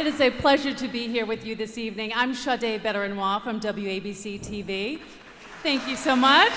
It is a pleasure to be here with you this evening. I'm Sade Betterinwa from WABC TV. Thank you so much.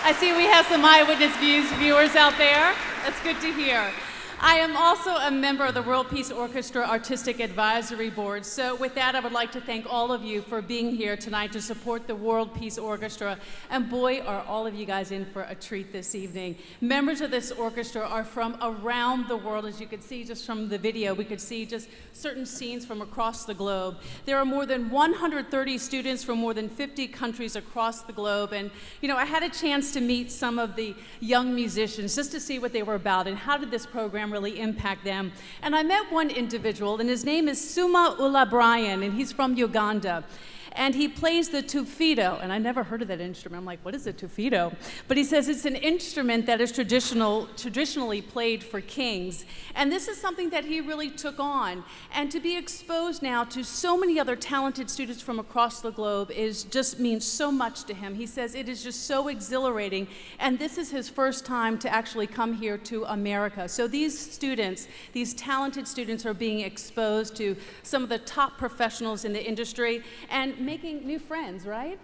I see we have some Eyewitness viewers out there. That's good to hear. I am also a member of the World Peace Orchestra Artistic Advisory Board. So with that, I would like to thank all of you for being here tonight to support the World Peace Orchestra. And boy, are all of you guys in for a treat this evening. Members of this orchestra are from around the world. As you could see just from the video, we could see just certain scenes from across the globe. There are more than 130 students from more than 50 countries across the globe. And you know, I had a chance to meet some of the young musicians just to see what they were about and how did this program really impact them. And I met one individual, and his name is Suma Ula Brian, and he's from Uganda. And he plays the tufido, and I never heard of that instrument. I'm like, what is a tufido? But he says it's an instrument that is traditionally played for kings. And this is something that he really took on. And to be exposed now to so many other talented students from across the globe just means so much to him. He says it is just so exhilarating. And this is his first time to actually come here to America. So these students, these talented students, are being exposed to some of the top professionals in the industry and making new friends, right?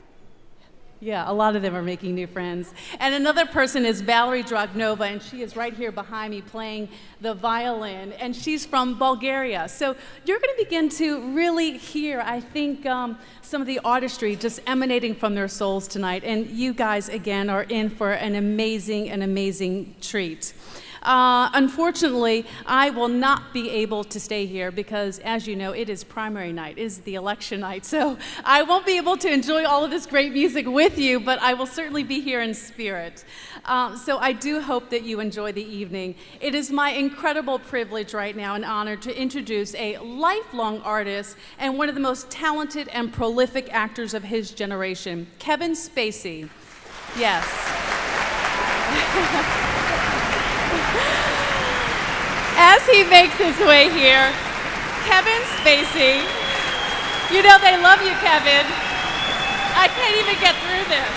Yeah, a lot of them are making new friends. And another person is Valerie Dragnova, and she is right here behind me playing the violin, and she's from Bulgaria. So you're going to begin to really hear, I think, some of the artistry just emanating from their souls tonight. And you guys, again, are in for an amazing treat. Unfortunately, I will not be able to stay here because, as you know, it is primary night, it is the election night. So I won't be able to enjoy all of this great music with you, but I will certainly be here in spirit. So I do hope that you enjoy the evening. It is my incredible privilege right now and honor to introduce a lifelong artist and one of the most talented and prolific actors of his generation, Kevin Spacey. Yes. As he makes his way here, Kevin Spacey, you know they love you, Kevin. I can't even get through this.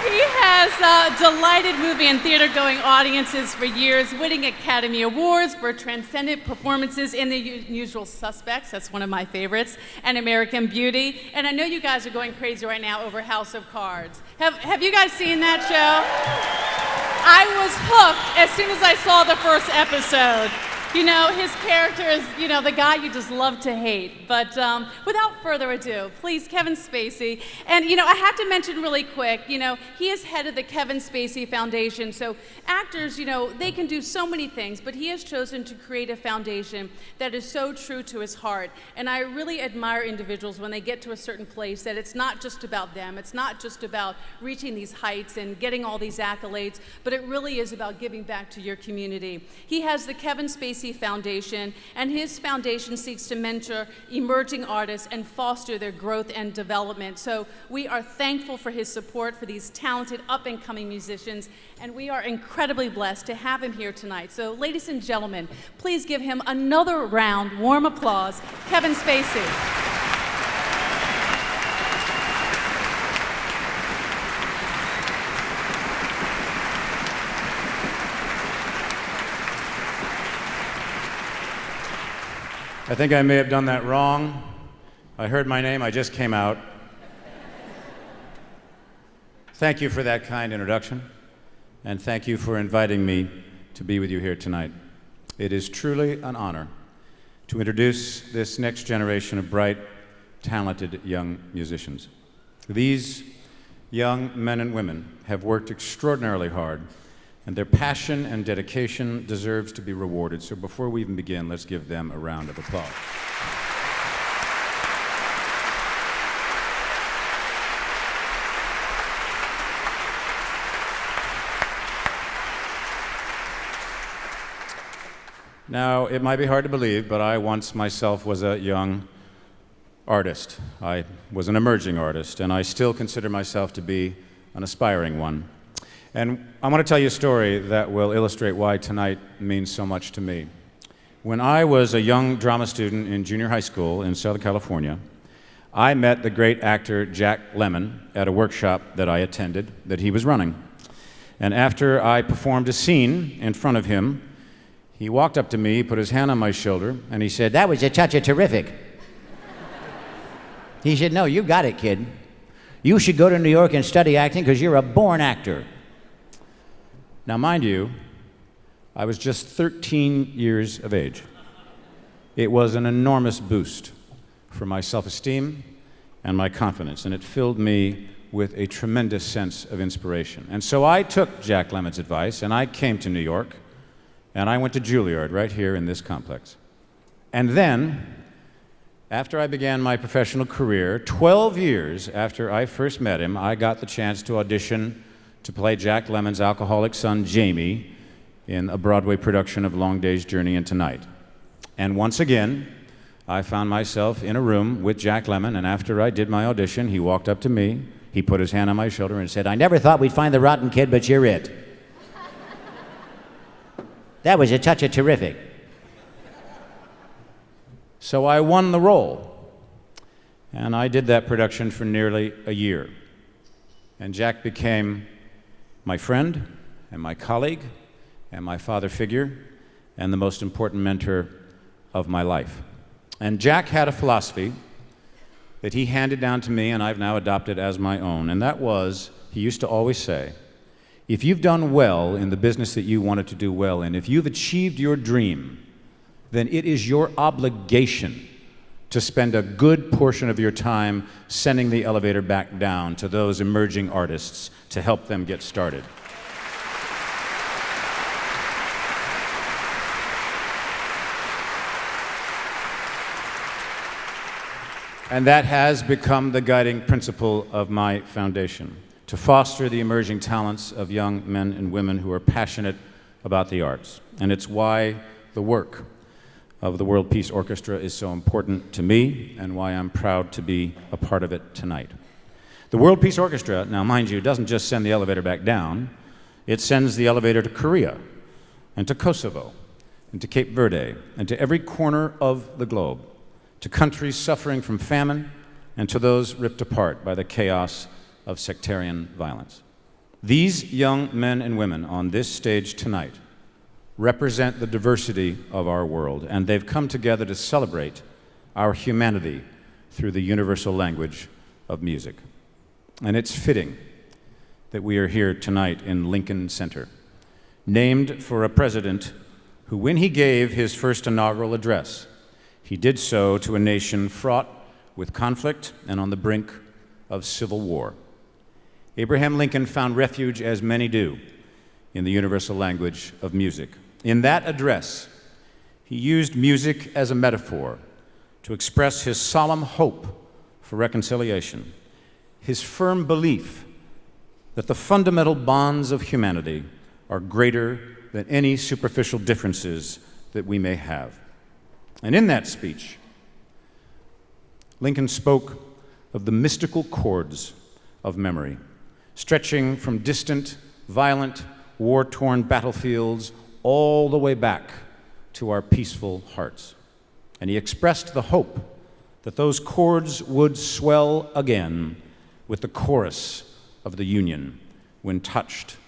He has delighted movie and theater-going audiences for years, winning Academy Awards for transcendent performances in The Usual Suspects, that's one of my favorites, and American Beauty. And I know you guys are going crazy right now over House of Cards. Have you guys seen that show? I was hooked as soon as I saw the first episode. You know, his character is, you know, the guy you just love to hate. But without further ado, please, Kevin Spacey. And, you know, I have to mention really quick, you know, he is head of the Kevin Spacey Foundation. So actors, you know, they can do so many things, but he has chosen to create a foundation that is so true to his heart. And I really admire individuals when they get to a certain place that it's not just about them. It's not just about reaching these heights and getting all these accolades, but it really is about giving back to your community. He has the Kevin Spacey Foundation, and his foundation seeks to mentor emerging artists and foster their growth and development. So we are thankful for his support for these talented up-and-coming musicians, and we are incredibly blessed to have him here tonight. So ladies and gentlemen, please give him another round, warm applause, Kevin Spacey. I think I may have done that wrong. I heard my name, I just came out. Thank you for that kind introduction, and thank you for inviting me to be with you here tonight. It is truly an honor to introduce this next generation of bright, talented young musicians. These young men and women have worked extraordinarily hard, and their passion and dedication deserves to be rewarded. So before we even begin, let's give them a round of applause. Now, it might be hard to believe, but I once myself was a young artist. I was an emerging artist, and I still consider myself to be an aspiring one. And I want to tell you a story that will illustrate why tonight means so much to me. When I was a young drama student in junior high school in Southern California, I met the great actor Jack Lemmon at a workshop that I attended that he was running. And after I performed a scene in front of him, He walked up to me, put his hand on my shoulder, and he said, "That was a touch of terrific." He said, "No, you got it, kid. You should go to New York and study acting because you're a born actor." Now, mind you, I was just 13 years of age. It was an enormous boost for my self-esteem and my confidence, and it filled me with a tremendous sense of inspiration. And so I took Jack Lemmon's advice, and I came to New York, and I went to Juilliard right here in this complex. And then, after I began my professional career, 12 years after I first met him, I got the chance to audition to play Jack Lemmon's alcoholic son, Jamie, in a Broadway production of Long Day's Journey into Night. And once again, I found myself in a room with Jack Lemmon, and after I did my audition, he walked up to me, he put his hand on my shoulder and said, "I never thought we'd find the rotten kid, but you're it." That was a touch of terrific. So I won the role, and I did that production for nearly a year. And Jack became my friend and my colleague and my father figure and the most important mentor of my life. And Jack had a philosophy that he handed down to me and I've now adopted as my own, and that was, he used to always say, if you've done well in the business that you wanted to do well in, if you've achieved your dream, then it is your obligation to spend a good portion of your time sending the elevator back down to those emerging artists to help them get started. And that has become the guiding principle of my foundation, to foster the emerging talents of young men and women who are passionate about the arts. And it's why the work of the World Peace Orchestra is so important to me and why I'm proud to be a part of it tonight. The World Peace Orchestra, now mind you, doesn't just send the elevator back down, it sends the elevator to Korea and to Kosovo and to Cape Verde and to every corner of the globe, to countries suffering from famine and to those ripped apart by the chaos of sectarian violence. These young men and women on this stage tonight represent the diversity of our world, and they've come together to celebrate our humanity through the universal language of music. And it's fitting that we are here tonight in Lincoln Center, named for a president who, when he gave his first inaugural address, he did so to a nation fraught with conflict and on the brink of civil war. Abraham Lincoln found refuge, as many do, in the universal language of music. In that address, he used music as a metaphor to express his solemn hope for reconciliation, his firm belief that the fundamental bonds of humanity are greater than any superficial differences that we may have. And in that speech, Lincoln spoke of the mystical chords of memory, stretching from distant, violent, war-torn battlefields all the way back to our peaceful hearts. And he expressed the hope that those chords would swell again with the chorus of the Union when touched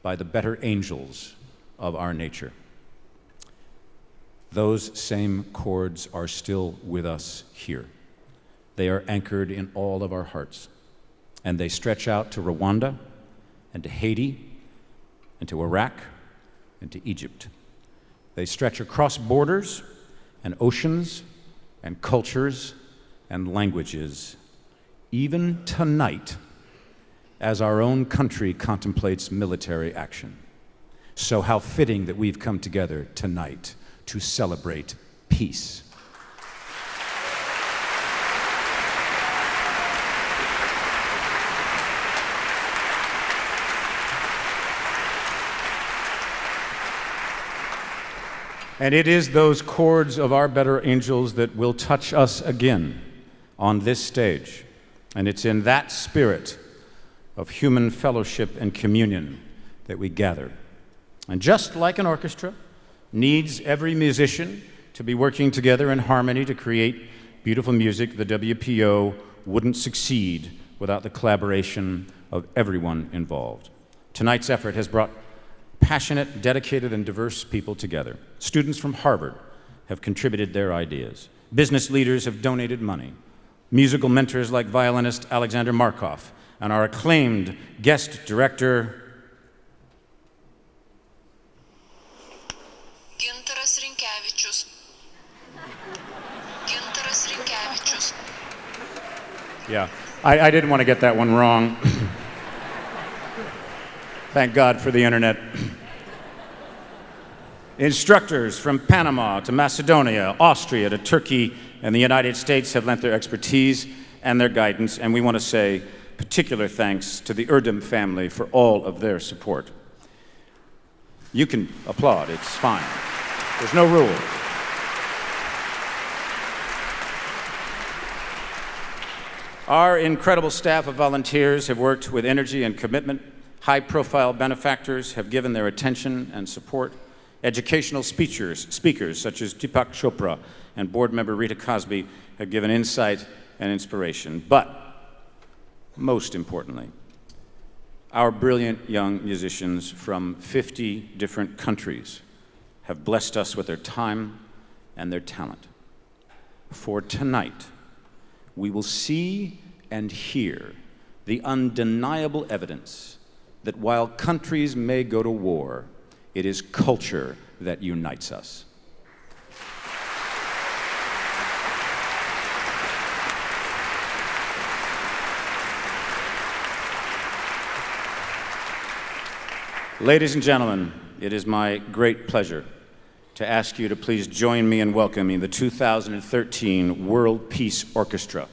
by the better angels of our nature. Those same chords are still with us here. They are anchored in all of our hearts, and they stretch out to Rwanda and to Haiti and to Iraq and to Egypt. They stretch across borders and oceans and cultures and languages, even tonight, as our own country contemplates military action. So how fitting that we've come together tonight to celebrate peace. And it is those chords of our better angels that will touch us again on this stage. And it's in that spirit of human fellowship and communion that we gather. And just like an orchestra needs every musician to be working together in harmony to create beautiful music, the WPO wouldn't succeed without the collaboration of everyone involved. Tonight's effort has brought passionate, dedicated, and diverse people together. Students from Harvard have contributed their ideas. Business leaders have donated money. Musical mentors like violinist Alexander Markov and our acclaimed guest director, Ginteras Rinkevicius. Ginteras Rinkevicius. Yeah, I didn't want to get that one wrong. Thank God for the internet. Instructors from Panama to Macedonia, Austria to Turkey, and the United States have lent their expertise and their guidance, and we want to say particular thanks to the Erdem family for all of their support. You can applaud, it's fine. There's no rule. Our incredible staff of volunteers have worked with energy and commitment. High-profile benefactors have given their attention and support. Educational speakers such as Deepak Chopra and board member Rita Cosby have given insight and inspiration. But most importantly, our brilliant young musicians from 50 different countries have blessed us with their time and their talent. For tonight, we will see and hear the undeniable evidence that while countries may go to war, it is culture that unites us. Ladies and gentlemen, it is my great pleasure to ask you to please join me in welcoming the 2013 World Peace Orchestra.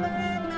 Thank